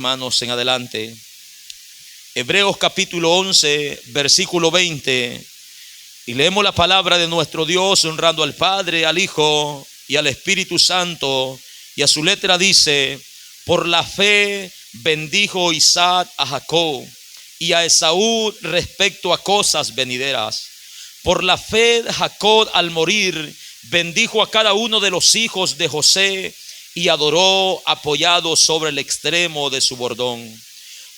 Hermanos, en adelante. Hebreos capítulo 11, versículo 20. Y leemos la palabra de nuestro Dios, honrando al Padre, al Hijo y al Espíritu Santo. Y a su letra dice: por la fe bendijo Isaac a Jacob y a Esaú respecto a cosas venideras. Por la fe Jacob, al morir, bendijo a cada uno de los hijos de José y adoró apoyado sobre el extremo de su bordón.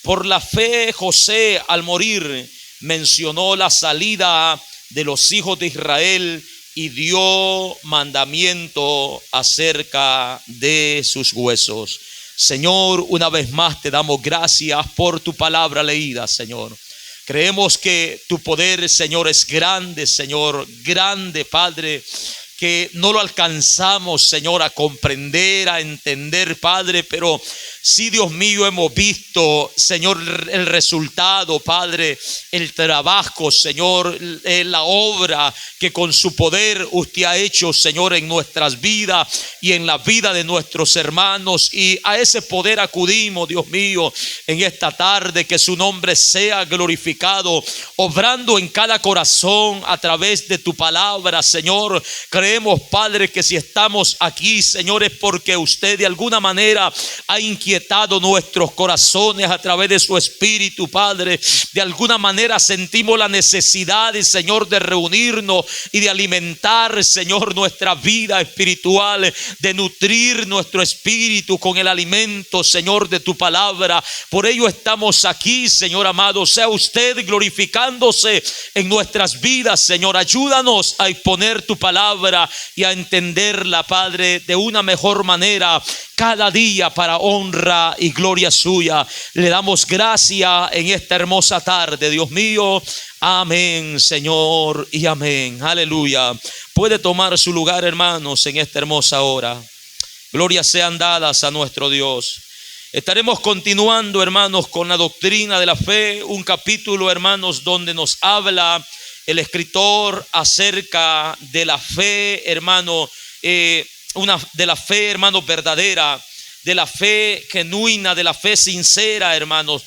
Por la fe José, al morir, mencionó la salida de los hijos de Israel y dio mandamiento acerca de sus huesos. Señor, una vez más te damos gracias por tu palabra leída, Señor. Creemos que tu poder, Señor, es grande, Señor, grande, Padre, que no lo alcanzamos, Señor, a comprender, a entender, Padre, pero sí, Dios mío, hemos visto, Señor, el resultado, Padre, el trabajo, Señor, la obra que con su poder usted ha hecho, Señor, en nuestras vidas y en la vida de nuestros hermanos. Y a ese poder acudimos, Dios mío, en esta tarde. Que su nombre sea glorificado, obrando en cada corazón a través de tu palabra, Señor. Creemos, Padre, que si estamos aquí, Señor, es porque usted de alguna manera ha inquietado nuestros corazones a través de su Espíritu, Padre. De alguna manera sentimos la necesidad, Señor, de reunirnos y de alimentar, Señor, nuestra vida espiritual, de nutrir nuestro espíritu con el alimento, Señor, de tu palabra. Por ello estamos aquí, Señor amado. Sea usted glorificándose en nuestras vidas, Señor. Ayúdanos a exponer tu palabra y a entenderla, Padre, de una mejor manera cada día, para honra y gloria suya. Le damos gracias en esta hermosa tarde, Dios mío. Amén, Señor, y amén. Aleluya. Puede tomar su lugar, hermanos, en esta hermosa hora. Glorias sean dadas a nuestro Dios. Estaremos continuando, hermanos, con la doctrina de la fe, un capítulo, hermanos, donde nos habla el escritor acerca de la fe, hermano, de la fe, hermanos, verdadera, de la fe genuina, de la fe sincera, hermanos,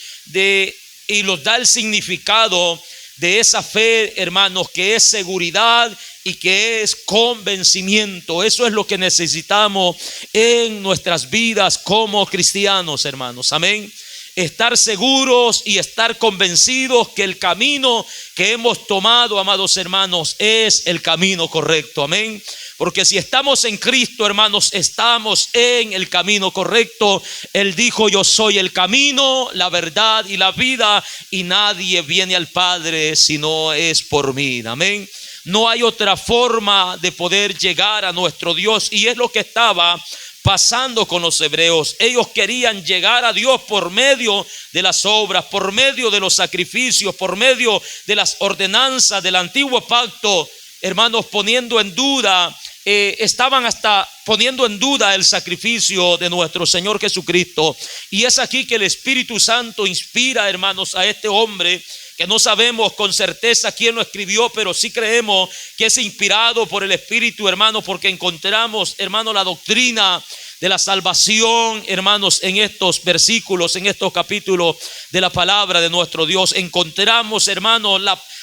y nos da el significado de esa fe, hermanos, que es seguridad y que es convencimiento. Eso es lo que necesitamos en nuestras vidas como cristianos, hermanos. Amén. Estar seguros y estar convencidos que el camino que hemos tomado, amados hermanos, es el camino correcto. Amén. Porque si estamos en Cristo, hermanos, estamos en el camino correcto. Él dijo: yo soy el camino, la verdad y la vida, y nadie viene al Padre si no es por mí. Amén. No hay otra forma de poder llegar a nuestro Dios, y es lo que estaba pasando con los hebreos. Ellos querían llegar a Dios por medio de las obras, por medio de los sacrificios, por medio de las ordenanzas del antiguo pacto, hermanos, poniendo en duda, estaban hasta poniendo en duda el sacrificio de nuestro Señor Jesucristo. Y es aquí que el Espíritu Santo inspira, hermanos, a este hombre, que no sabemos con certeza quién lo escribió, pero sí creemos que es inspirado por el Espíritu, hermanos, porque encontramos, hermanos, la doctrina de la salvación, hermanos, en estos versículos, en estos capítulos de la palabra de nuestro Dios. Encontramos, hermanos,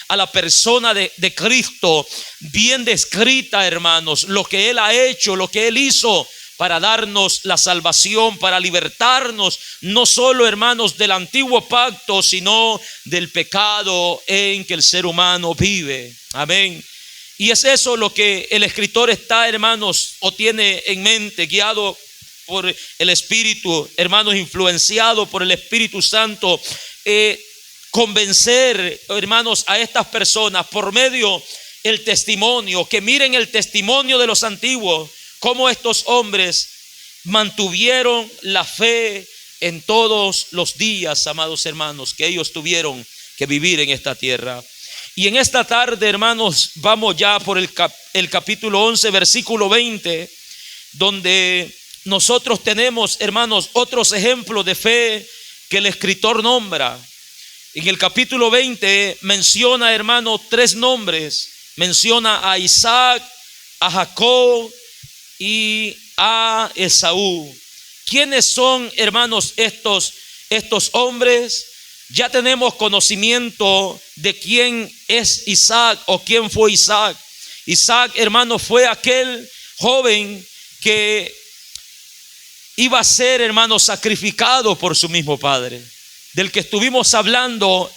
a la persona de Cristo bien descrita, hermanos, lo que Él ha hecho, lo que Él hizo para darnos la salvación, para libertarnos, no solo, hermanos, del antiguo pacto, sino del pecado en que el ser humano vive. Amén. Y es eso lo que el escritor está, hermanos, o tiene en mente, guiado por el Espíritu, hermanos, influenciado por el Espíritu Santo, convencer, hermanos, a estas personas por medio del testimonio, que miren el testimonio de los antiguos, cómo estos hombres mantuvieron la fe en todos los días, amados hermanos, que ellos tuvieron que vivir en esta tierra. Y en esta tarde, hermanos, vamos ya por el capítulo 11, versículo 20, donde nosotros tenemos, hermanos, otros ejemplos de fe que el escritor nombra. En el capítulo 20 menciona, hermanos, 3 nombres. Menciona a Isaac, a Jacob y a Esaú. ¿Quiénes son, hermanos, estos estos hombres, ya tenemos conocimiento de quién es Isaac o quién fue Isaac. Isaac, hermano, fue aquel joven que iba a ser, hermano, sacrificado por su mismo padre, del que estuvimos hablando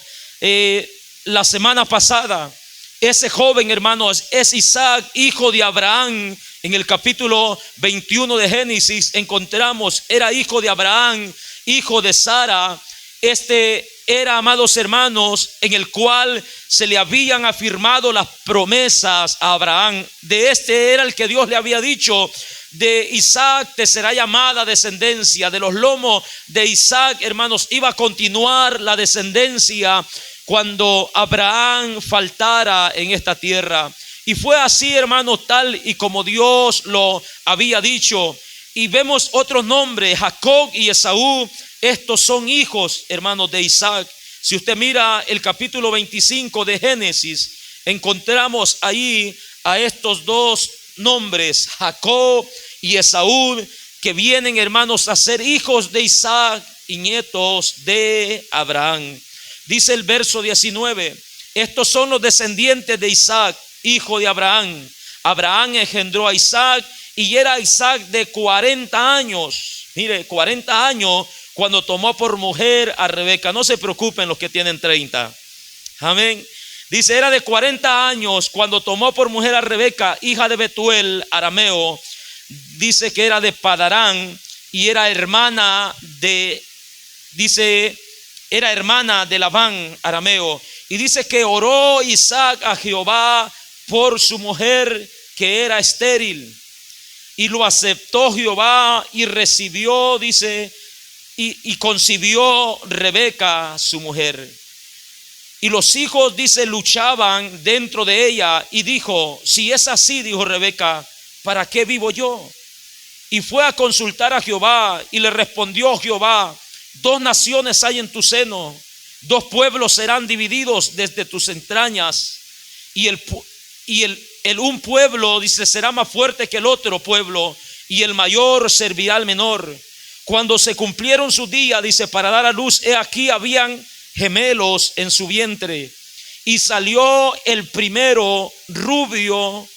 la semana pasada. Ese joven, hermanos, es Isaac, hijo de Abraham. En el capítulo 21 de Génesis encontramos, era hijo de Abraham, hijo de Sara. Este era, amados hermanos, en el cual se le habían afirmado las promesas a Abraham. De este era el que Dios le había dicho: de Isaac te será llamada descendencia. De los lomos de Isaac, hermanos, iba a continuar la descendencia cuando Abraham faltara en esta tierra. Y fue así, hermanos, tal y como Dios lo había dicho. Y vemos otros nombres, Jacob y Esaú. Estos son hijos, hermanos, de Isaac. Si usted mira el capítulo 25 de Génesis, encontramos ahí a estos dos nombres, Jacob y Esaú, que vienen, hermanos, a ser hijos de Isaac y nietos de Abraham. Dice el verso 19: estos son los descendientes de Isaac, hijo de Abraham. Abraham engendró a Isaac y era Isaac de 40 años. Mire, 40 años cuando tomó por mujer a Rebeca. No se preocupen los que tienen 30. Amén. Dice, era de 40 años cuando tomó por mujer a Rebeca, hija de Betuel, arameo. Dice que era de Padarán y era hermana de, era hermana de Labán, arameo. Y dice que oró Isaac a Jehová por su mujer que era estéril. Y lo aceptó Jehová y recibió, dice, y concibió Rebeca su mujer. Y los hijos, dice, luchaban dentro de ella. Y dijo, si es así, dijo Rebeca, ¿para qué vivo yo? Y fue a consultar a Jehová y le respondió Jehová: 2 naciones hay en tu seno, 2 pueblos serán divididos desde tus entrañas. Y un pueblo, dice, será más fuerte que el otro pueblo, y el mayor servirá al menor. Cuando se cumplieron sus días, dice, para dar a luz, he aquí habían gemelos en su vientre. Y salió el primero rubio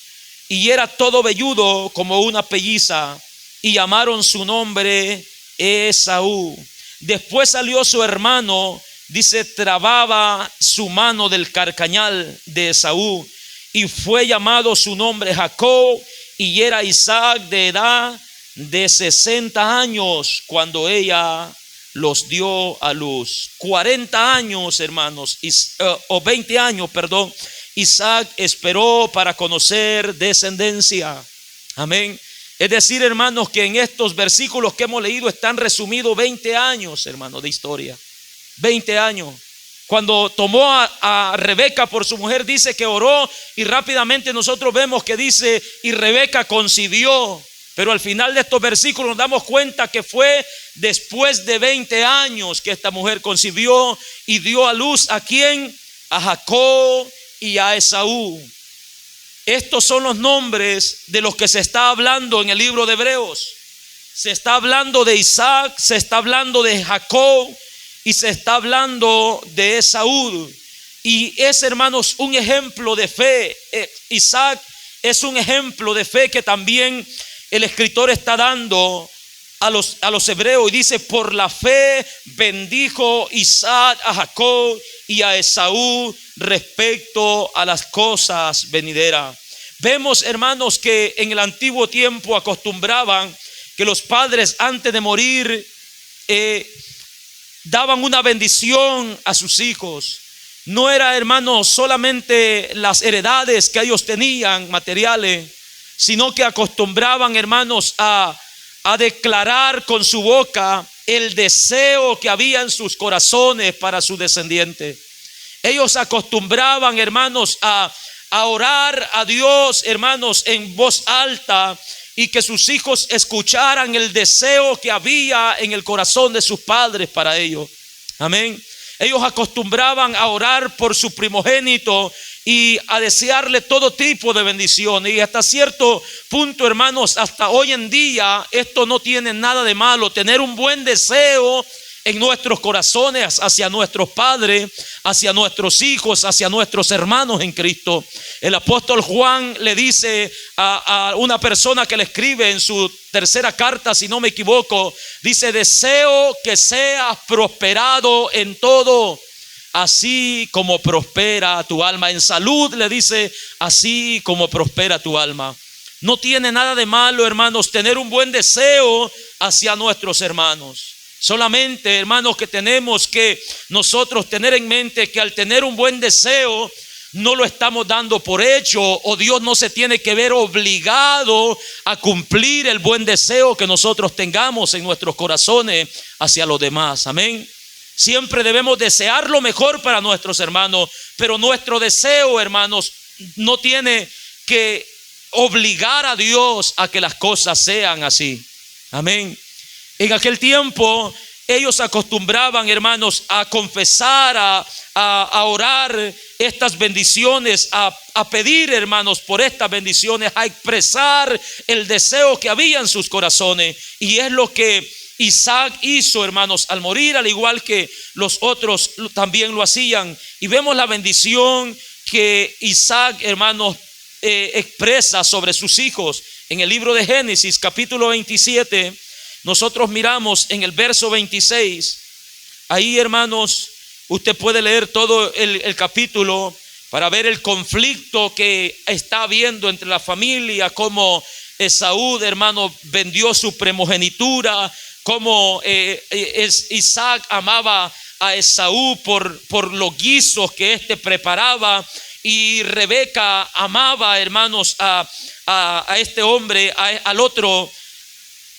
y era todo velludo como una pelliza, y llamaron su nombre Esaú. Después salió su hermano, dice, trababa su mano del carcañal de Esaú, y fue llamado su nombre Jacob, y era Isaac de edad de 60 años cuando ella los dio a luz. 40 años, hermanos, o 20 años, perdón, Isaac esperó para conocer descendencia. Amén. Es decir, hermanos, que en estos versículos que hemos leído están resumidos 20 años, hermanos, de historia. 20 años. Cuando tomó a Rebeca por su mujer, dice que oró, y rápidamente nosotros vemos que dice, y Rebeca concibió. Pero al final de estos versículos nos damos cuenta que fue después de 20 años que esta mujer concibió y dio a luz ¿a quién? A Jacob y a Esaú. Estos son los nombres de los que se está hablando en el libro de Hebreos. Se está hablando de Isaac, se está hablando de Jacob y se está hablando de Esaú. Y es, hermanos, un ejemplo de fe. Isaac es un ejemplo de fe que también el escritor está dando a los hebreos, y dice, por la fe bendijo Isaac a Jacob y a Esaú respecto a las cosas venideras. Vemos, hermanos, que en el antiguo tiempo acostumbraban que los padres antes de morir daban una bendición a sus hijos. No era, hermanos, solamente las heredades que ellos tenían materiales, sino que acostumbraban, hermanos, a declarar con su boca el deseo que había en sus corazones para su descendiente. Ellos acostumbraban, hermanos, a orar a Dios, hermanos, en voz alta, y que sus hijos escucharan el deseo que había en el corazón de sus padres para ellos. Amén. Ellos acostumbraban a orar por su primogénito y a desearle todo tipo de bendiciones. Y hasta cierto punto, hermanos, hasta hoy en día esto no tiene nada de malo. Tener un buen deseo en nuestros corazones hacia nuestros padres, hacia nuestros hijos, hacia nuestros hermanos en Cristo. El apóstol Juan le dice a una persona que le escribe en su tercera carta, si no me equivoco, dice: deseo que seas prosperado en todo, así como prospera tu alma. En salud, le dice, así como prospera tu alma. No tiene nada de malo, hermanos, tener un buen deseo hacia nuestros hermanos. Solamente, hermanos, que tenemos que nosotros tener en mente que al tener un buen deseo no lo estamos dando por hecho, o Dios no se tiene que ver obligado a cumplir el buen deseo que nosotros tengamos en nuestros corazones hacia los demás. Amén. Siempre debemos desear lo mejor para nuestros hermanos, pero nuestro deseo, hermanos, no tiene que obligar a Dios a que las cosas sean así. Amén. En aquel tiempo ellos acostumbraban, hermanos, a confesar, a orar estas bendiciones, a pedir, hermanos, por estas bendiciones, a expresar el deseo que había en sus corazones. Y es lo que Isaac hizo, hermanos, al morir, al igual que los otros también lo hacían. Y vemos la bendición que Isaac, hermanos, expresa sobre sus hijos. En el libro de Génesis, capítulo 27, nosotros miramos en el verso 26. Ahí, hermanos, usted puede leer todo el capítulo para ver el conflicto que está habiendo entre la familia, cómo Esaú, hermano, vendió su primogenitura, cómo Isaac amaba a Esaú por los guisos que éste preparaba, y Rebeca amaba, hermanos, a este hombre, al otro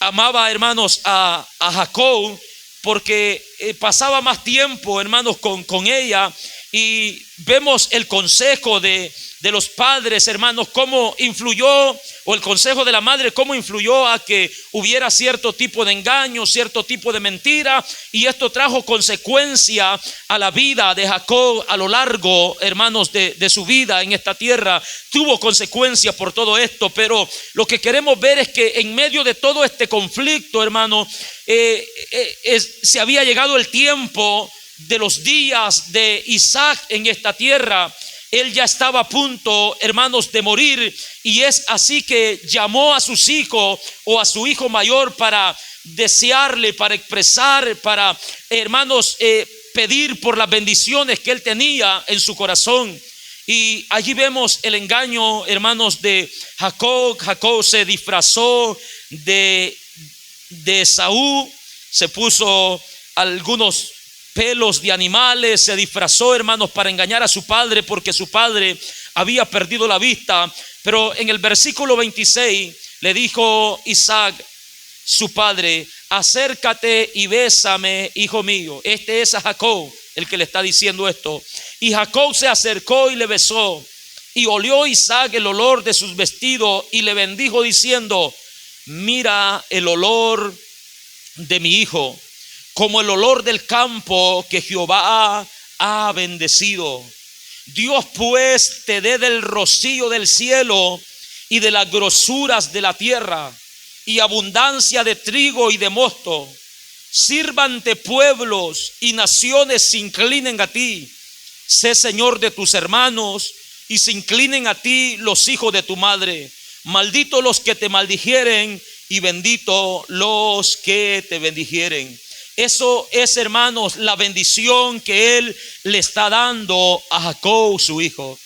amaba, hermanos, a Jacob, porque pasaba más tiempo, hermanos, con ella. Y vemos el consejo de los padres, hermanos, cómo influyó, o el consejo de la madre, cómo influyó a que hubiera cierto tipo de engaño, cierto tipo de mentira. Y esto trajo consecuencia a la vida de Jacob a lo largo, hermanos, de su vida en esta tierra. Tuvo consecuencias por todo esto, pero lo que queremos ver es que en medio de todo este conflicto, hermanos, se había llegado el tiempo de los días de Isaac en esta tierra. Él ya estaba a punto, hermanos, de morir, y es así que llamó a sus hijos, o a su hijo mayor, para desearle, para expresar, para, hermanos, pedir por las bendiciones que él tenía en su corazón. Y allí vemos el engaño, hermanos, de Jacob. Jacob se disfrazó de Esaú, se puso algunos pelos de animales, se disfrazó, hermanos, para engañar a su padre, porque su padre había perdido la vista. Pero en el versículo 26 le dijo Isaac, su padre: acércate y bésame, hijo mío. Este es a Jacob el que le está diciendo esto. Y Jacob se acercó y le besó, y olió Isaac el olor de sus vestidos, y le bendijo diciendo: mira el olor de mi hijo, como el olor del campo que Jehová ha bendecido. Dios pues te dé del rocío del cielo y de las grosuras de la tierra, y abundancia de trigo y de mosto. Sírvante pueblos y naciones se inclinen a ti. Sé Señor de tus hermanos, y se inclinen a ti los hijos de tu madre. Maldito los que te maldijeren, y bendito los que te bendijeren. Eso es, hermanos, la bendición que él le está dando a Jacob, su hijo.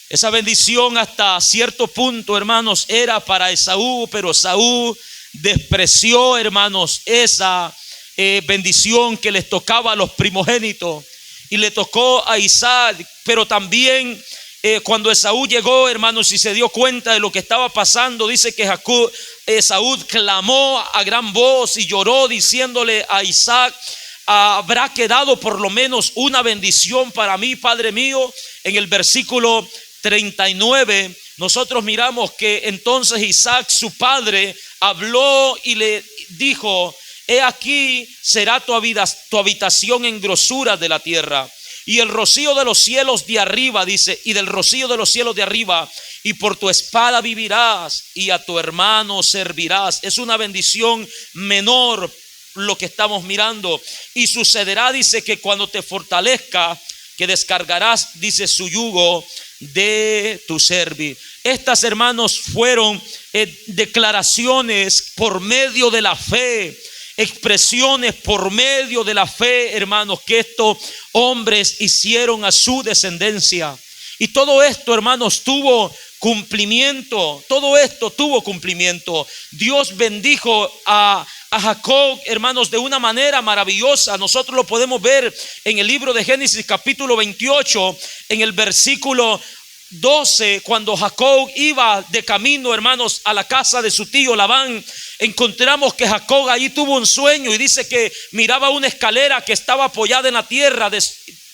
Esa bendición hasta cierto punto, hermanos, era para Esaú, pero Esaú despreció, hermanos, esa bendición que les tocaba a los primogénitos, y le tocó a Isaac. Pero también cuando Esaú llegó, hermanos, y se dio cuenta de lo que estaba pasando, dice que Esaú clamó a gran voz y lloró, diciéndole a Isaac: habrá quedado por lo menos una bendición para mí, padre mío. En el versículo 39 nosotros miramos que entonces Isaac, su padre, habló y le dijo: he aquí será tu habitación en grosura de la tierra, y el rocío de los cielos de arriba, dice, y del rocío de los cielos de arriba, y por tu espada vivirás, y a tu hermano servirás. Es una bendición menor lo que estamos mirando. Y sucederá, dice, que cuando te fortalezca, que descargarás, dice, su yugo de tu servir. Estas, hermanos, fueron declaraciones por medio de la fe, expresiones por medio de la fe, hermanos, que estos hombres hicieron a su descendencia. Y todo esto, hermanos, tuvo cumplimiento. Todo esto tuvo cumplimiento. Dios bendijo a Jacob, hermanos, de una manera maravillosa. Nosotros lo podemos ver en el libro de Génesis capítulo 28, en el versículo 12, cuando Jacob iba de camino, hermanos, a la casa de su tío Labán. Encontramos que Jacob allí tuvo un sueño y dice que miraba una escalera que estaba apoyada en la tierra,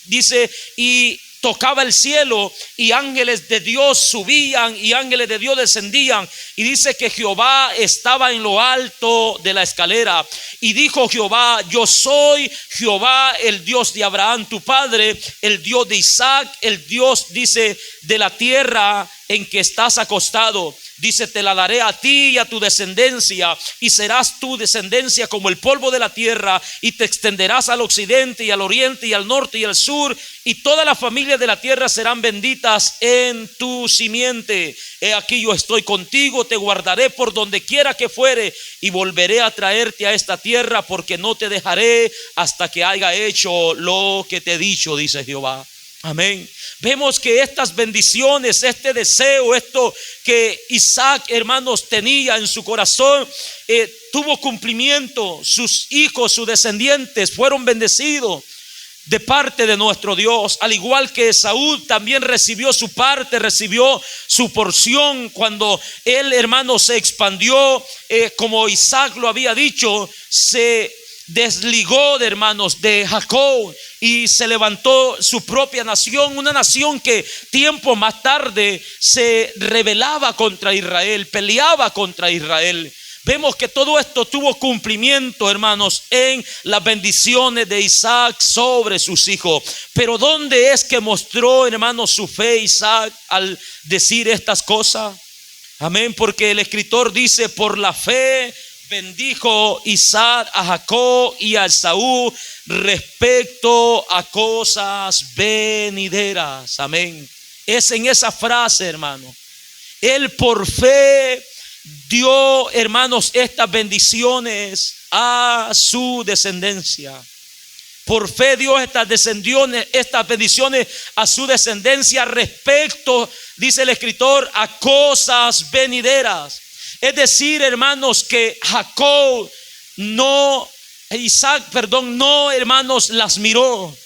dice, y tocaba el cielo, y ángeles de Dios subían y ángeles de Dios descendían, y dice que Jehová estaba en lo alto de la escalera. Y dijo Jehová: yo soy Jehová, el Dios de Abraham tu padre, el Dios de Isaac, el Dios, dice, de la tierra en que estás acostado. Dice: te la daré a ti y a tu descendencia, y serás tu descendencia como el polvo de la tierra, y te extenderás al occidente y al oriente y al norte y al sur, y todas las familias de la tierra serán benditas en tu simiente. He aquí yo estoy contigo, te guardaré por donde quiera que fuere, y volveré a traerte a esta tierra, porque no te dejaré hasta que haya hecho lo que te he dicho, dice Jehová. Amén. Vemos que estas bendiciones, este deseo, esto que Isaac, hermanos, tenía en su corazón, tuvo cumplimiento. Sus hijos, sus descendientes fueron bendecidos de parte de nuestro Dios. Al igual que Esaú también recibió su parte, recibió su porción cuando él, hermanos, se expandió, como Isaac lo había dicho, se desligó, de hermanos, de Jacob, y se levantó su propia nación, una nación que tiempo más tarde se rebelaba contra Israel, peleaba contra Israel. Vemos que todo esto tuvo cumplimiento, hermanos, en las bendiciones de Isaac sobre sus hijos. Pero ¿dónde es que mostró, hermanos, su fe Isaac al decir estas cosas? Amén, porque el escritor dice: por la fe bendijo Isaac a Jacob y a Esaú respecto a cosas venideras. Amén. Es en esa frase, hermano. Él por fe dio, hermanos, estas bendiciones a su descendencia. Por fe dio estas bendiciones a su descendencia respecto, dice el escritor, a cosas venideras. Es decir, hermanos, que Isaac, hermanos, las miró.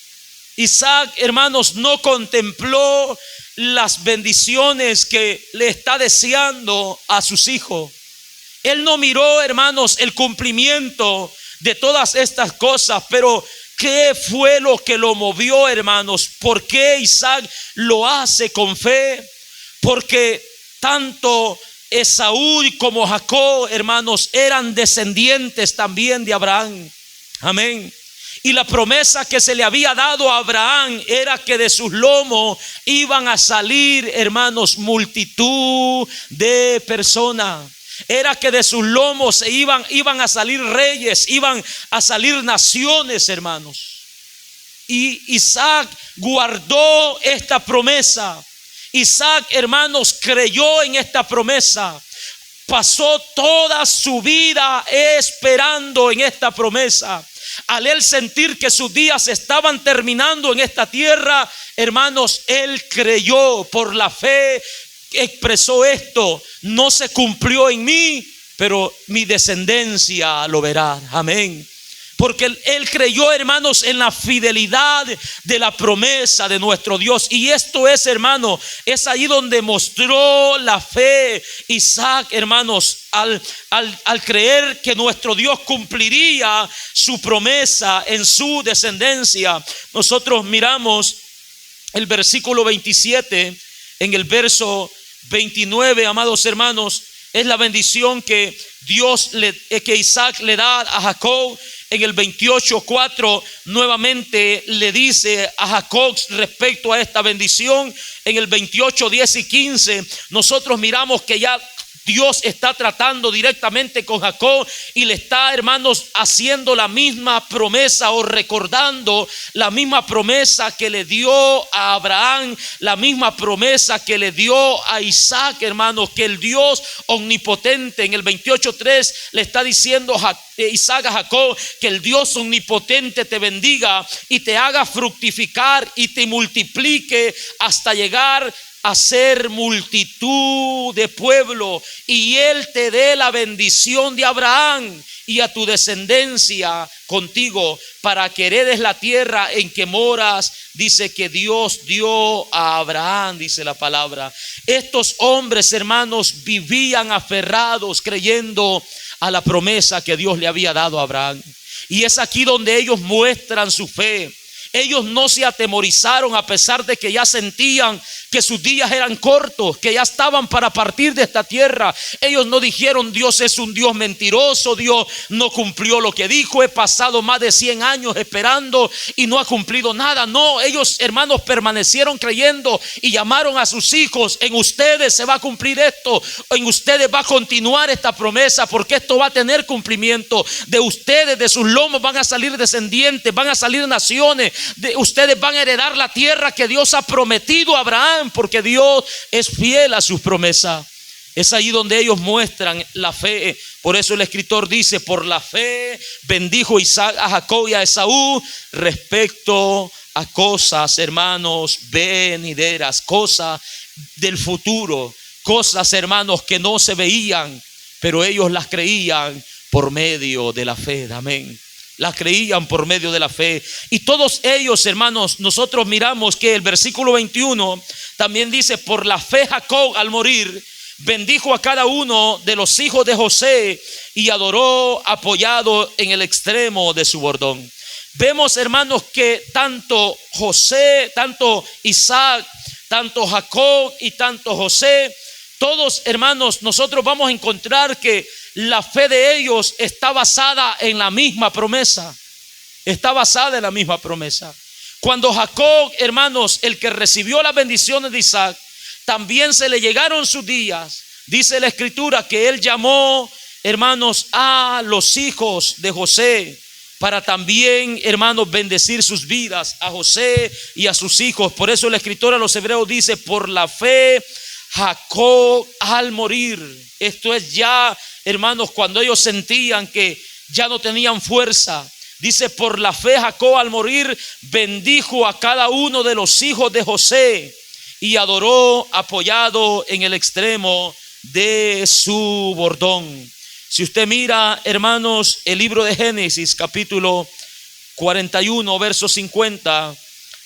Isaac, hermanos, no contempló las bendiciones que le está deseando a sus hijos. Él no miró, hermanos, el cumplimiento de todas estas cosas, pero ¿qué fue lo que lo movió, hermanos? ¿Por qué Isaac lo hace con fe? Porque tanto Esaú como Jacob, hermanos, eran descendientes también de Abraham. Amén. Y la promesa que se le había dado a Abraham era que de sus lomos iban a salir, hermanos, multitud de personas. Era que de sus lomos iban a salir reyes, iban a salir naciones, hermanos. Y Isaac guardó esta promesa. Isaac, hermanos, creyó en esta promesa. Pasó toda su vida esperando en esta promesa. Al él sentir que sus días estaban terminando en esta tierra, hermanos, él creyó por la fe, expresó esto: no se cumplió en mí, pero mi descendencia lo verá. Amén. Porque él creyó, hermanos, en la fidelidad de la promesa de nuestro Dios. Y esto es, hermano, es ahí donde mostró la fe Isaac, hermanos, al creer que nuestro Dios cumpliría su promesa en su descendencia. Nosotros miramos el versículo 27, en el verso 29, amados hermanos, es la bendición que que Isaac le da a Jacob. En el 28:4 nuevamente le dice a Jacob respecto a esta bendición. En el 28:10 y 15 nosotros miramos que ya Dios está tratando directamente con Jacob y le está, hermanos, haciendo la misma promesa o recordando la misma promesa que le dio a Abraham, la misma promesa que le dio a Isaac, hermanos, que el Dios omnipotente en el 28:3 le está diciendo Isaac a Jacob, que el Dios omnipotente te bendiga y te haga fructificar y te multiplique hasta llegar a ser multitud de pueblo, y Él te dé la bendición de Abraham y a tu descendencia contigo, para que heredes la tierra en que moras. Dice que Dios dio a Abraham, dice la palabra. Estos hombres, hermanos, vivían aferrados, creyendo a la promesa que Dios le había dado a Abraham. Y es aquí donde ellos muestran su fe. Ellos no se atemorizaron, a pesar de que ya sentían que sus días eran cortos, que ya estaban para partir de esta tierra. Ellos no dijeron: Dios es un Dios mentiroso, Dios no cumplió lo que dijo, he pasado más de 100 años esperando y no ha cumplido nada. No, ellos, hermanos, permanecieron creyendo y llamaron a sus hijos: en ustedes se va a cumplir esto, en ustedes va a continuar esta promesa, porque esto va a tener cumplimiento. De ustedes, de sus lomos van a salir descendientes, van a salir naciones. Ustedes van a heredar la tierra que Dios ha prometido a Abraham, porque Dios es fiel a sus promesas. Es ahí donde ellos muestran la fe. Por eso el escritor dice: por la fe bendijo Isaac a Jacob y a Esaú respecto a cosas, hermanos, venideras, cosas del futuro, cosas, hermanos, que no se veían, pero ellos las creían por medio de la fe. Amén. Las creían por medio de la fe. Y todos ellos, hermanos, nosotros miramos que el versículo 21 también dice: por la fe Jacob al morir bendijo a cada uno de los hijos de José y adoró apoyado en el extremo de su bordón. Vemos, hermanos, que tanto José, tanto Isaac, tanto Jacob y tanto José, todos, hermanos, nosotros vamos a encontrar que la fe de ellos está basada en la misma promesa. Está basada en la misma promesa. Cuando Jacob, hermanos, el que recibió las bendiciones de Isaac, también se le llegaron sus días. Dice la escritura que él llamó, hermanos, a los hijos de José para también, hermanos, bendecir sus vidas, a José y a sus hijos. Por eso el escritor a los hebreos dice: por la fe Jacob al morir. Esto es ya, hermanos, cuando ellos sentían que ya no tenían fuerza. Dice: por la fe Jacob al morir bendijo a cada uno de los hijos de José y adoró apoyado en el extremo de su bordón. Si usted mira, hermanos, el libro de Génesis capítulo 41 verso 50,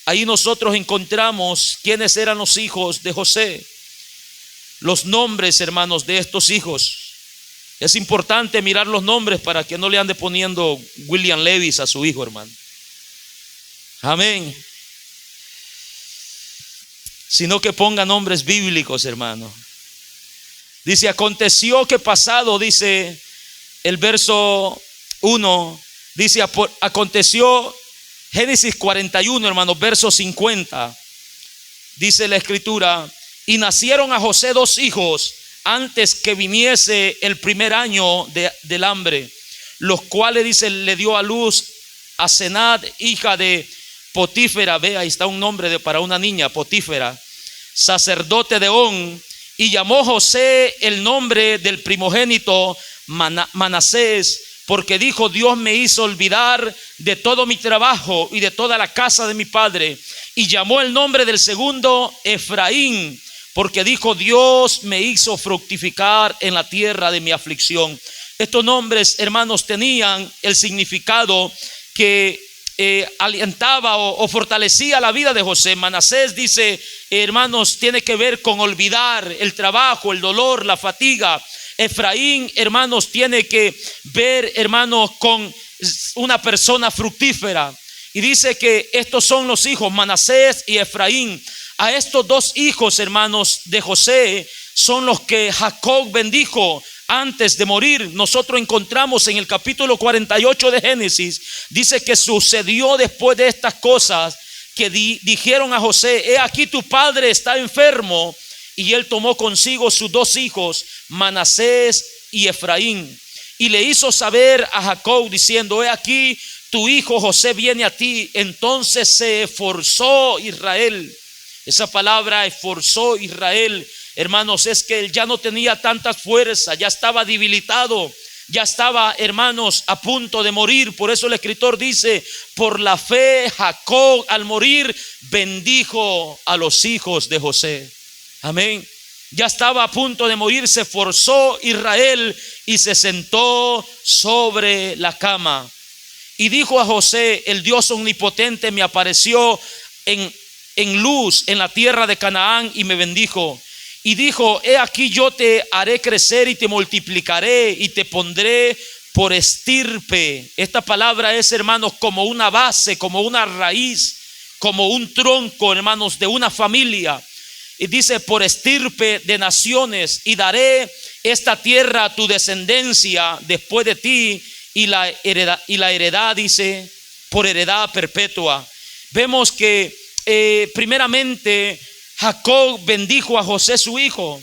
ahí nosotros encontramos quiénes eran los hijos de José. Los nombres, hermanos, de estos hijos. Es importante mirar los nombres para que no le ande poniendo William Levis a su hijo, hermano. Amén. Sino que ponga nombres bíblicos, hermano. Dice: aconteció que pasado, dice el verso 1, dice: aconteció, Génesis 41, hermano, verso 50. Dice la escritura: y nacieron a José 2 hijos antes que viniese el primer año del hambre, los cuales, dice, le dio a luz a Senat, hija de Potífera. Ve, ahí está un nombre para una niña, Potífera, sacerdote de On. Y llamó José el nombre del primogénito Manasés, porque dijo: Dios me hizo olvidar de todo mi trabajo y de toda la casa de mi padre. Y llamó el nombre del segundo Efraín, porque dijo: Dios me hizo fructificar en la tierra de mi aflicción. Estos nombres, hermanos, tenían el significado que alentaba o fortalecía la vida de José. Manasés, dice, hermanos, tiene que ver con olvidar el trabajo, el dolor, la fatiga. Efraín, hermanos, tiene que ver, hermanos, con una persona fructífera. Y dice que estos son los hijos, Manasés y Efraín. A estos 2 hijos, hermanos, de José son los que Jacob bendijo antes de morir. Nosotros encontramos en el capítulo 48 de Génesis, dice que sucedió después de estas cosas que dijeron a José: he aquí tu padre está enfermo. y él tomó consigo sus 2 hijos, Manasés y Efraín, y le hizo saber a Jacob diciendo: he aquí, tu hijo José viene a ti. Entonces se esforzó Israel. Esa palabra esforzó Israel, hermanos, es que él ya no tenía tantas fuerzas, ya estaba debilitado, ya estaba, hermanos, a punto de morir. Por eso el escritor dice: por la fe Jacob al morir bendijo a los hijos de José. Amén. Ya estaba a punto de morir, se esforzó Israel y se sentó sobre la cama. Y dijo a José: el Dios omnipotente me apareció en luz en la tierra de Canaán y me bendijo. Y dijo: he aquí, yo te haré crecer y te multiplicaré y te pondré por estirpe. Esta palabra es, hermanos, como una base, como una raíz, como un tronco, hermanos, de una familia. Y dice: por estirpe de naciones, y daré esta tierra a tu descendencia después de ti, y la heredad, dice, por heredad perpetua. Vemos que primeramente Jacob bendijo a José su hijo.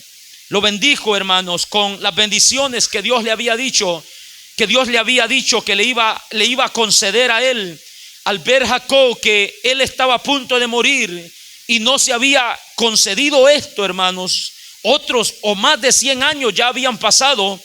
Lo bendijo, hermanos, con las bendiciones que Dios le había dicho, que le iba a conceder a él. Al ver Jacob que él estaba a punto de morir y no se había concedido esto, hermanos, otros o más de 100 años ya habían pasado,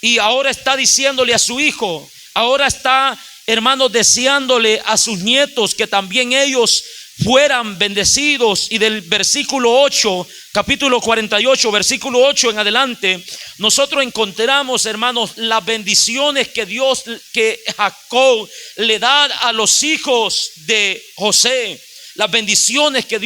y ahora está diciéndole a su hijo, ahora está, hermanos, deseándole a sus nietos que también ellos fueran bendecidos. Y del versículo 8, capítulo 48, versículo 8 en adelante, nosotros encontramos, hermanos, las bendiciones que Jacob le da a los hijos de José, las bendiciones que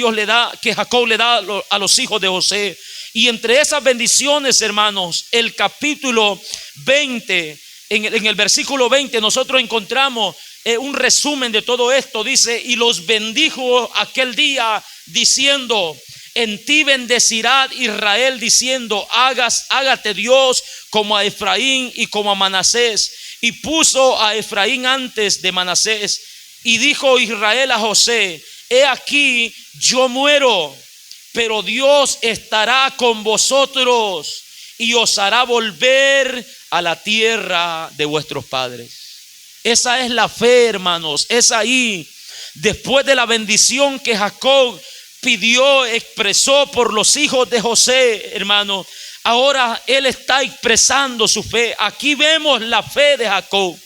Jacob le da a los hijos de José. Y entre esas bendiciones, hermanos, el capítulo 20, en el versículo 20, nosotros encontramos un resumen de todo esto. Dice: y los bendijo aquel día diciendo: en ti bendecirá Israel, diciendo: hágate Dios como a Efraín y como a Manasés. Y puso a Efraín antes de Manasés. Y dijo Israel a José: he aquí, yo muero, pero Dios estará con vosotros y os hará volver a la tierra de vuestros padres. Esa es la fe, hermanos. Es ahí, después de la bendición que Jacob pidió, expresó por los hijos de José, hermanos, ahora él está expresando su fe. Aquí vemos la fe de Jacob.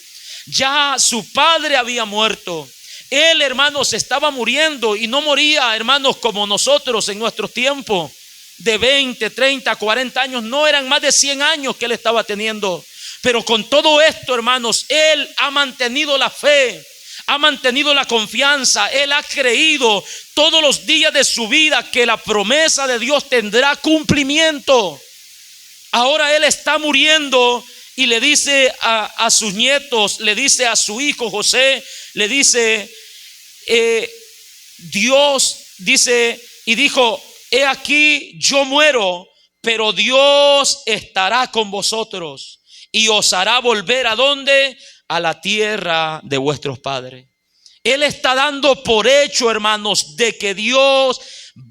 Ya su padre había muerto. Él, hermanos, estaba muriendo, y no moría, hermanos, como nosotros en nuestros tiempos, de 20, 30, 40 años. No, eran más de 100 años que él estaba teniendo. Pero con todo esto, hermanos, él ha mantenido la fe, ha mantenido la confianza. Él ha creído todos los días de su vida que la promesa de Dios tendrá cumplimiento. Ahora él está muriendo y le dice a sus nietos, le dice a su hijo José, le dice: Dios dice, y dijo: he aquí, yo muero, pero Dios estará con vosotros y os hará volver ¿a dónde? A la tierra de vuestros padres. Él está dando por hecho, hermanos, de que Dios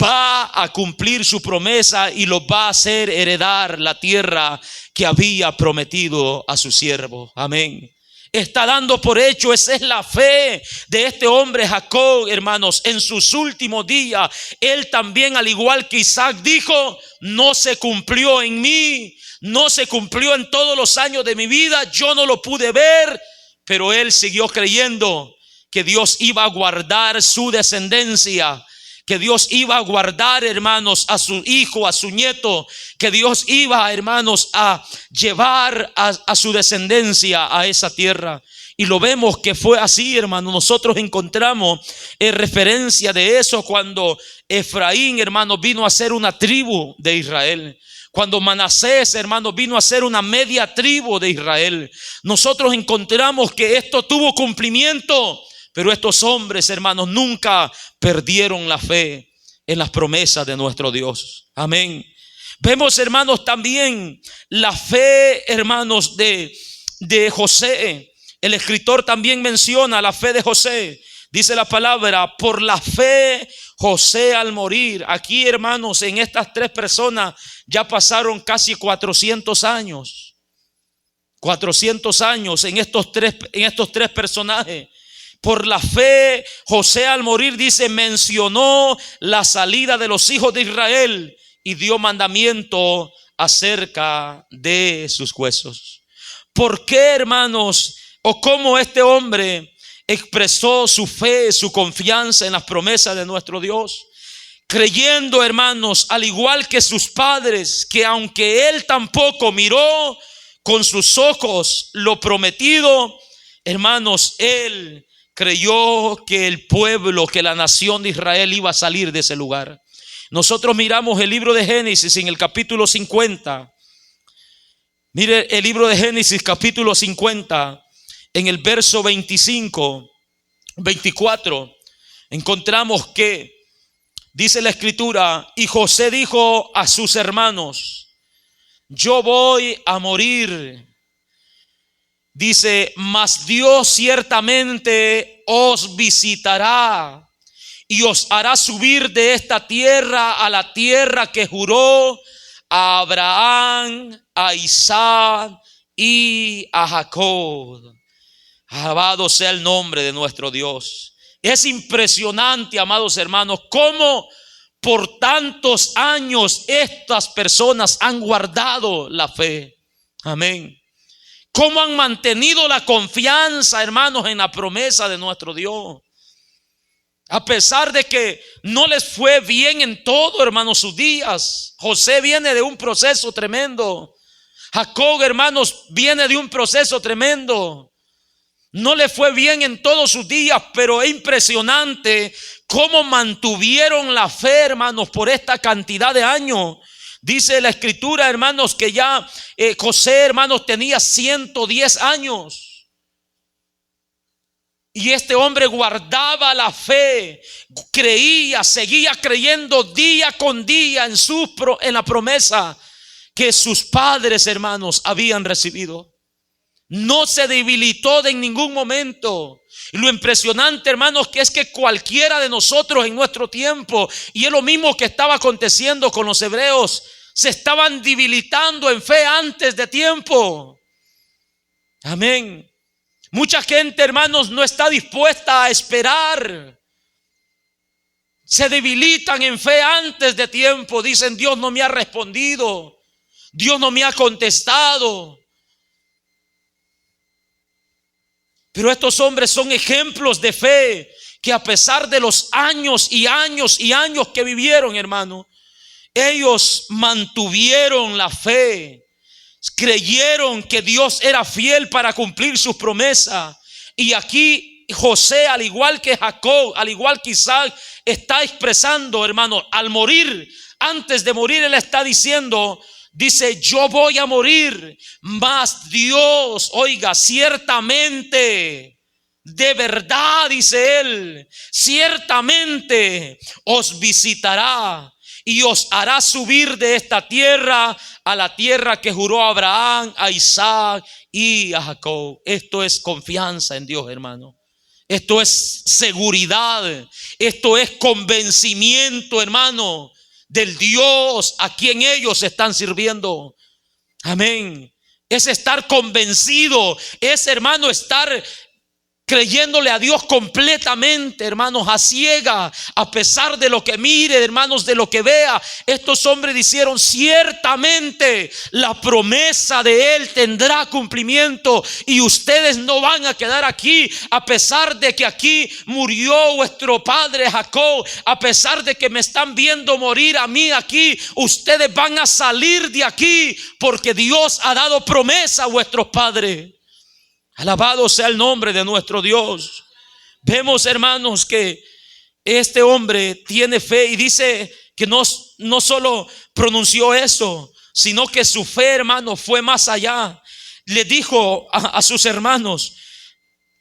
va a cumplir su promesa y los va a hacer heredar la tierra que había prometido a su siervo. Amén. Está dando por hecho. Esa es la fe de este hombre Jacob, hermanos. En sus últimos días, él también, al igual que Isaac, dijo: no se cumplió en mí, no se cumplió en todos los años de mi vida, yo no lo pude ver, pero él siguió creyendo que Dios iba a guardar su descendencia, que Dios iba a guardar, hermanos, a su hijo, a su nieto, que Dios iba, hermanos, a llevar a su descendencia a esa tierra. Y lo vemos que fue así, hermanos. Nosotros encontramos referencia de eso cuando Efraín, hermanos, vino a ser una tribu de Israel. Cuando Manasés, hermanos, vino a ser una media tribu de Israel. Nosotros encontramos que esto tuvo cumplimiento. Pero estos hombres, hermanos, nunca perdieron la fe en las promesas de nuestro Dios. Amén. Vemos, hermanos, también la fe, hermanos, de José. El escritor también menciona la fe de José. Dice la palabra, por la fe José al morir. Aquí, hermanos, en estas tres personas ya pasaron casi 400 años. 400 años en estos tres personajes. Por la fe José al morir, dice, mencionó la salida de los hijos de Israel y dio mandamiento acerca de sus huesos. ¿Por qué, hermanos, o cómo este hombre expresó su fe, su confianza en las promesas de nuestro Dios? Creyendo, hermanos, al igual que sus padres, que aunque él tampoco miró con sus ojos lo prometido, hermanos, él creyó que el pueblo, que la nación de Israel iba a salir de ese lugar. Nosotros miramos el libro de Génesis en el capítulo 50. Mire el libro de Génesis capítulo 50, en el verso 25, 24, encontramos que dice la escritura, y José dijo a sus hermanos, yo voy a morir. Dice, mas Dios ciertamente os visitará y os hará subir de esta tierra a la tierra que juró a Abraham, a Isaac y a Jacob. Alabado sea el nombre de nuestro Dios. Es impresionante, amados hermanos, cómo por tantos años estas personas han guardado la fe. Amén. Cómo han mantenido la confianza, hermanos, en la promesa de nuestro Dios. A pesar de que no les fue bien en todo, hermanos, sus días. José viene de un proceso tremendo. Jacob, hermanos, viene de un proceso tremendo. No le fue bien en todos sus días, pero es impresionante cómo mantuvieron la fe, hermanos, por esta cantidad de años. Dice la escritura, hermanos, que ya José, hermanos, tenía 110 años. Y este hombre guardaba la fe, creía, seguía creyendo día con día en la promesa que sus padres, hermanos, habían recibido. No se debilitó en ningún momento. Y lo impresionante, hermanos, que es que cualquiera de nosotros en nuestro tiempo, y es lo mismo que estaba aconteciendo con los hebreos, se estaban debilitando en fe antes de tiempo. Amén. Mucha gente, hermanos, no está dispuesta a esperar. Se debilitan en fe antes de tiempo. Dicen, Dios no me ha respondido. Dios no me ha contestado. Pero estos hombres son ejemplos de fe que a pesar de los años y años y años que vivieron, hermano, ellos mantuvieron la fe. Creyeron que Dios era fiel para cumplir sus promesas. Y aquí José, al igual que Jacob, al igual que Isaac, está expresando, hermano, al morir, antes de morir, él está diciendo, dice, yo voy a morir, mas Dios, oiga, ciertamente, de verdad, dice él, ciertamente os visitará y os hará subir de esta tierra a la tierra que juró a Abraham, a Isaac y a Jacob. Esto es confianza en Dios, hermano. Esto es seguridad. Esto es convencimiento, hermano, del Dios a quien ellos están sirviendo. Amén. Es estar convencido. Es, hermano, estar creyéndole a Dios completamente, hermanos, a ciega, a pesar de lo que mire, hermanos, de lo que vea. Estos hombres dijeron, ciertamente la promesa de Él tendrá cumplimiento y ustedes no van a quedar aquí, a pesar de que aquí murió vuestro padre Jacob, a pesar de que me están viendo morir a mí aquí, ustedes van a salir de aquí porque Dios ha dado promesa a vuestros padres. Alabado sea el nombre de nuestro Dios. Vemos, hermanos, que este hombre tiene fe y dice que no solo pronunció eso, sino que su fe, hermano, fue más allá. Le dijo a sus hermanos,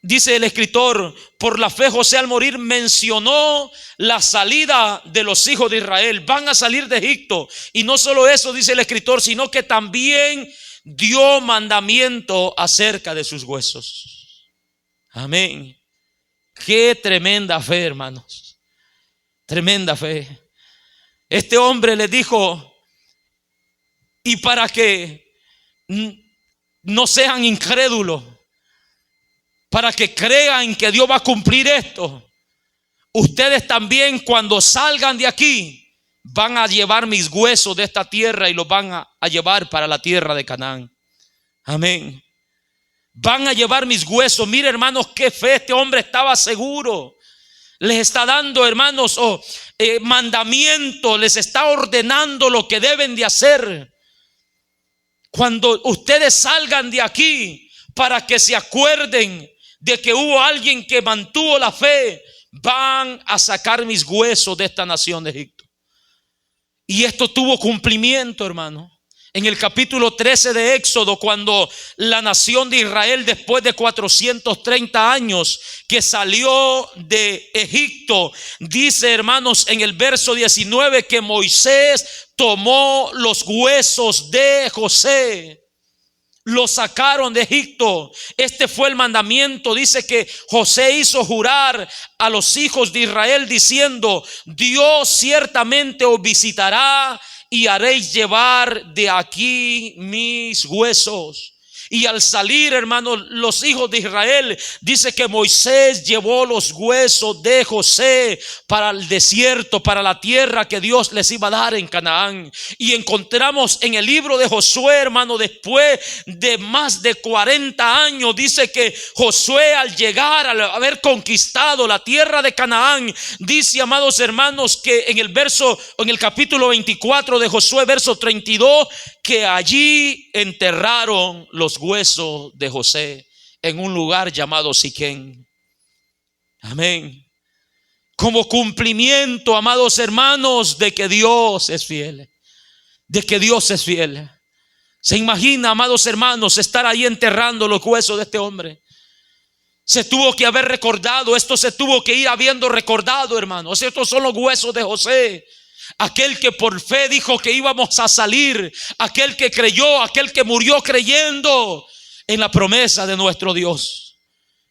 dice el escritor, por la fe José al morir mencionó la salida de los hijos de Israel. Van a salir de Egipto. Y no solo eso, dice el escritor, sino que también dio mandamiento acerca de sus huesos. Amén. Qué tremenda fe, hermanos. Tremenda fe. Este hombre le dijo, y para que no sean incrédulos, para que crean que Dios va a cumplir esto, ustedes también cuando salgan de aquí van a llevar mis huesos de esta tierra y los van a llevar para la tierra de Canaán. Amén. Van a llevar mis huesos. Mire, hermanos, qué fe. Este hombre estaba seguro. Les está dando, hermanos, mandamiento. Les está ordenando lo que deben de hacer. Cuando ustedes salgan de aquí, para que se acuerden de que hubo alguien que mantuvo la fe, van a sacar mis huesos de esta nación de Egipto. Y esto tuvo cumplimiento, hermano. En el capítulo 13 de Éxodo, cuando la nación de Israel, después de 430 años que salió de Egipto, dice, hermanos, en el verso 19 que Moisés tomó los huesos de José. Lo sacaron de Egipto. Este fue el mandamiento. Dice que José hizo jurar a los hijos de Israel diciendo: Dios ciertamente os visitará y haréis llevar de aquí mis huesos. Y al salir, hermanos, los hijos de Israel, dice que Moisés llevó los huesos de José para el desierto, para la tierra que Dios les iba a dar en Canaán. Y encontramos en el libro de Josué, hermano, después de más de 40 años, dice que Josué, al llegar, al haber conquistado la tierra de Canaán, dice, amados hermanos, que en el capítulo 24 de Josué, verso 32, que allí enterraron los huesos de José en un lugar llamado Siquén. Amén. Como cumplimiento, amados hermanos, de que Dios es fiel. De que Dios es fiel. Se imagina, amados hermanos, estar ahí enterrando los huesos de este hombre. Se tuvo que haber recordado, esto se tuvo que ir habiendo recordado, hermanos. Estos son los huesos de José. Aquel que por fe dijo que íbamos a salir, aquel que creyó, aquel que murió creyendo en la promesa de nuestro Dios.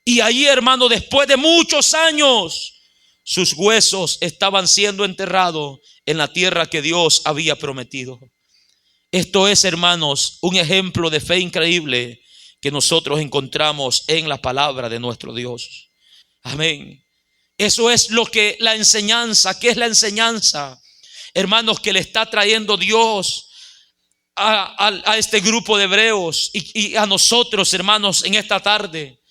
Y ahí, hermano, después de muchos años, sus huesos estaban siendo enterrados en la tierra que Dios había prometido. Esto es, hermanos, un ejemplo de fe increíble que nosotros encontramos en la palabra de nuestro Dios. Amén. Eso es lo que la enseñanza, ¿qué es la enseñanza? Hermanos, que le está trayendo Dios a este grupo de hebreos y a nosotros, hermanos, en esta tarde,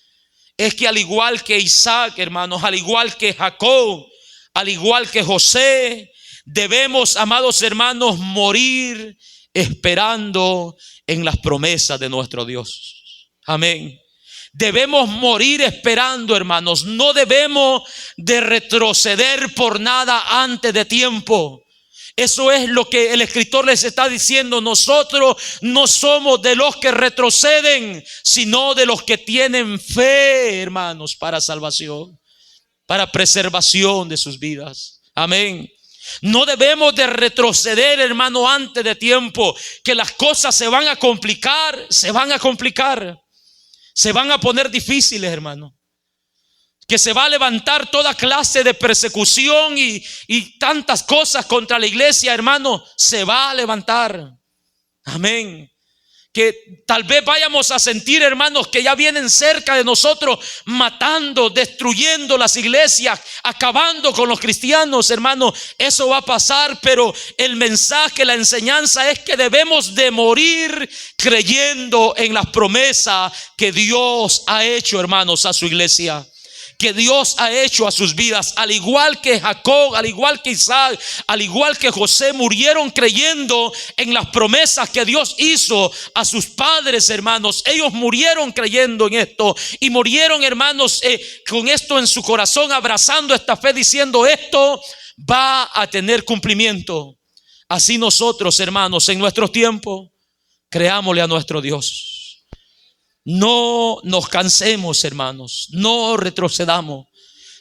es que al igual que Isaac, hermanos, al igual que Jacob, al igual que José, debemos, amados hermanos, morir esperando en las promesas de nuestro Dios. Amén. Debemos morir esperando, hermanos. No debemos de retroceder por nada antes de tiempo. Eso es lo que el escritor les está diciendo. Nosotros no somos de los que retroceden, sino de los que tienen fe, hermanos, para salvación, para preservación de sus vidas. Amén. No debemos de retroceder, hermano, antes de tiempo, que las cosas se van a complicar, se van a poner difíciles, hermano. Que se va a levantar toda clase de persecución y tantas cosas contra la iglesia, hermano, se va a levantar. Amén. Que tal vez vayamos a sentir, hermanos, que ya vienen cerca de nosotros, matando, destruyendo las iglesias, acabando con los cristianos, hermano. Eso va a pasar, pero el mensaje, la enseñanza es que debemos de morir creyendo en las promesas que Dios ha hecho, hermanos, a su iglesia, que Dios ha hecho a sus vidas. Al igual que Jacob, al igual que Isaac, al igual que José, murieron creyendo en las promesas que Dios hizo a sus padres, hermanos. Ellos murieron creyendo en esto y murieron, hermanos, con esto en su corazón, abrazando esta fe, diciendo: esto va a tener cumplimiento. Así nosotros, hermanos, en nuestro tiempo, creámosle a nuestro Dios. No nos cansemos, hermanos, no retrocedamos,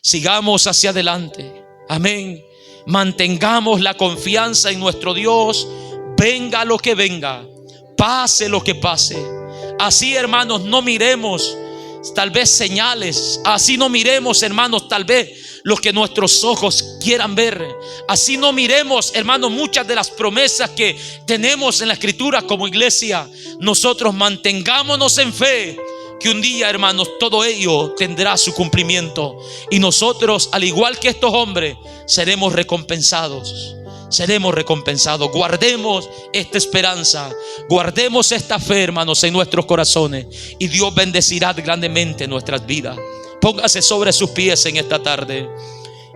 sigamos hacia adelante. Amén. Mantengamos la confianza en nuestro Dios, venga lo que venga, pase lo que pase. Así, hermanos, no miremos tal vez señales. Así no miremos, hermanos, tal vez lo que nuestros ojos quieran ver. Así no miremos, hermanos, muchas de las promesas que tenemos en la Escritura como iglesia. Nosotros mantengámonos en fe, que un día, hermanos, todo ello tendrá su cumplimiento. Y nosotros, al igual que estos hombres, seremos recompensados. Seremos recompensados. Guardemos esta esperanza, guardemos esta fe, hermanos, en nuestros corazones, y Dios bendecirá grandemente nuestras vidas. Póngase sobre sus pies en esta tarde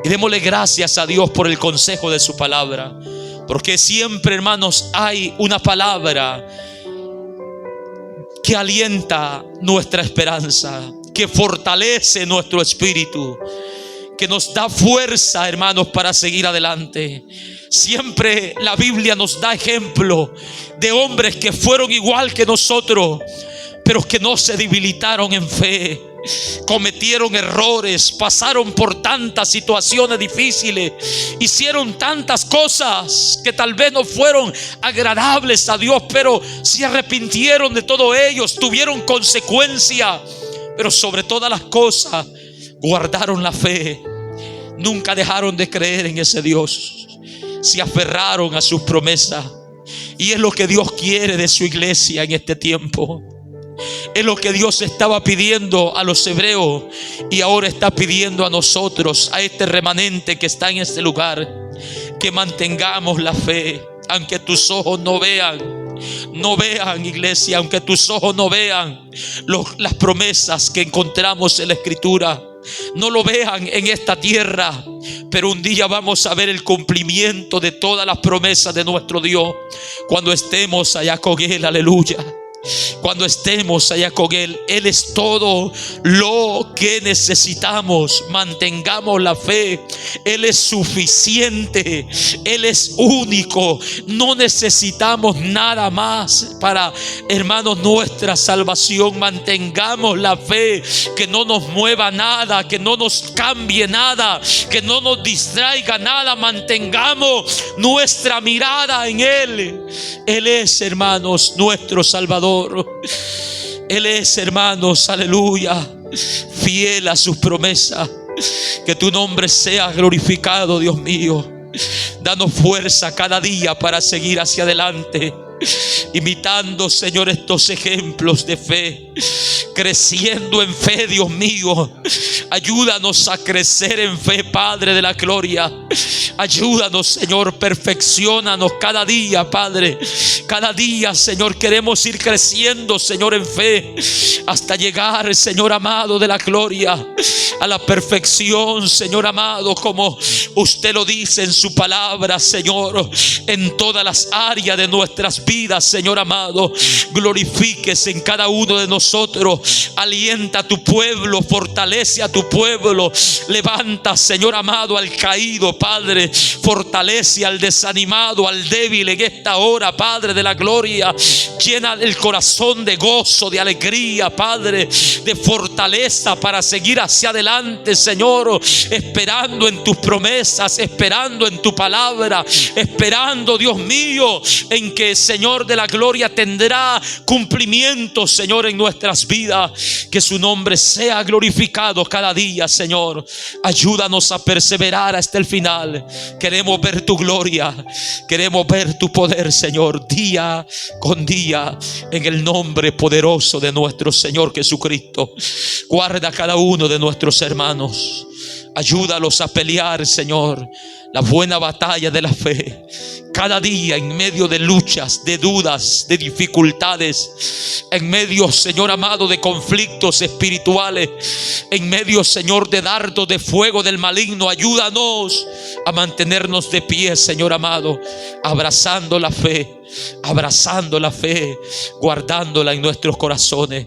y démosle gracias a Dios por el consejo de su palabra, porque siempre, hermanos, hay una palabra que alienta nuestra esperanza, que fortalece nuestro espíritu, que nos da fuerza, hermanos, para seguir adelante. Siempre la Biblia nos da ejemplo de hombres que fueron igual que nosotros, pero que no se debilitaron en fe. Cometieron errores, pasaron por tantas situaciones difíciles, hicieron tantas cosas que tal vez no fueron agradables a Dios, pero se arrepintieron de todo ello, tuvieron consecuencia, pero sobre todas las cosas guardaron la fe. Nunca dejaron de creer en ese Dios, se aferraron a sus promesas. Y es lo que Dios quiere de su iglesia en este tiempo. Es lo que Dios estaba pidiendo a los hebreos y ahora está pidiendo a nosotros, a este remanente que está en este lugar, que mantengamos la fe. Aunque tus ojos no vean, iglesia, aunque tus ojos no vean las promesas que encontramos en la Escritura, no lo vean en esta tierra, pero un día vamos a ver el cumplimiento de todas las promesas de nuestro Dios cuando estemos allá con Él. Aleluya. Cuando estemos allá con Él, Él es todo lo que necesitamos. Mantengamos la fe. Él es suficiente, Él es único. No necesitamos nada más para, hermanos, nuestra salvación. Mantengamos la fe, que no nos mueva nada, que no nos cambie nada, que no nos distraiga nada. Mantengamos nuestra mirada en Él. Él es, hermanos, nuestro Salvador. Él es, hermanos, aleluya, fiel a sus promesas. Que tu nombre sea glorificado, Dios mío. Danos fuerza cada día para seguir hacia adelante, imitando, Señor, estos ejemplos de fe, creciendo en fe, Dios mío. Ayúdanos a crecer en fe, Padre de la gloria. Ayúdanos, Señor, perfecciónanos cada día, Padre. Cada día, Señor, queremos ir creciendo, Señor, en fe, hasta llegar, Señor amado de la gloria, a la perfección, Señor amado, como usted lo dice en su palabra, Señor, en todas las áreas de nuestras vidas, Señor amado. Glorifíquese en cada uno de nosotros. Alienta a tu pueblo, fortalece a tu pueblo. Levanta, Señor amado, al caído, Padre. Fortalece al desanimado, al débil en esta hora, Padre de la gloria. Llena el corazón de gozo, de alegría, Padre, de fortaleza para seguir hacia adelante, Señor, esperando en tus promesas, esperando en tu palabra, esperando, Dios mío, en que, Señor de la gloria, tendrá cumplimiento, Señor, en nuestras vidas. Que su nombre sea glorificado cada día, Señor. Ayúdanos a perseverar hasta el final. Queremos ver tu gloria, queremos ver tu poder, Señor, día con día, en el nombre poderoso de nuestro Señor Jesucristo. Guarda a cada uno de nuestros hermanos. Ayúdalos a pelear, Señor, la buena batalla de la fe. Cada día en medio de luchas, de dudas, de dificultades, en medio, Señor amado, de conflictos espirituales, en medio, Señor, de dardos de fuego del maligno. Ayúdanos a mantenernos de pie, Señor amado, abrazando la fe, guardándola en nuestros corazones.